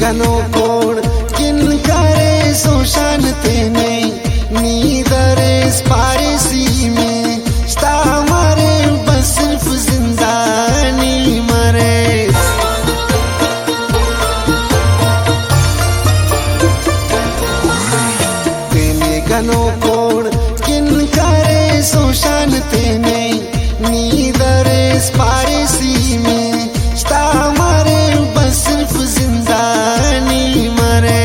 गनो कोण किन करे सोशान तेने नीदरे स्पारिसी में स्ता मारे बस सिर्फ जिंदानी मरे तेने गनो कोण किन करे सोशान तेने नीदरे स्पारिसी में स्ता मारे बस सिर्फ जिंदानी मरे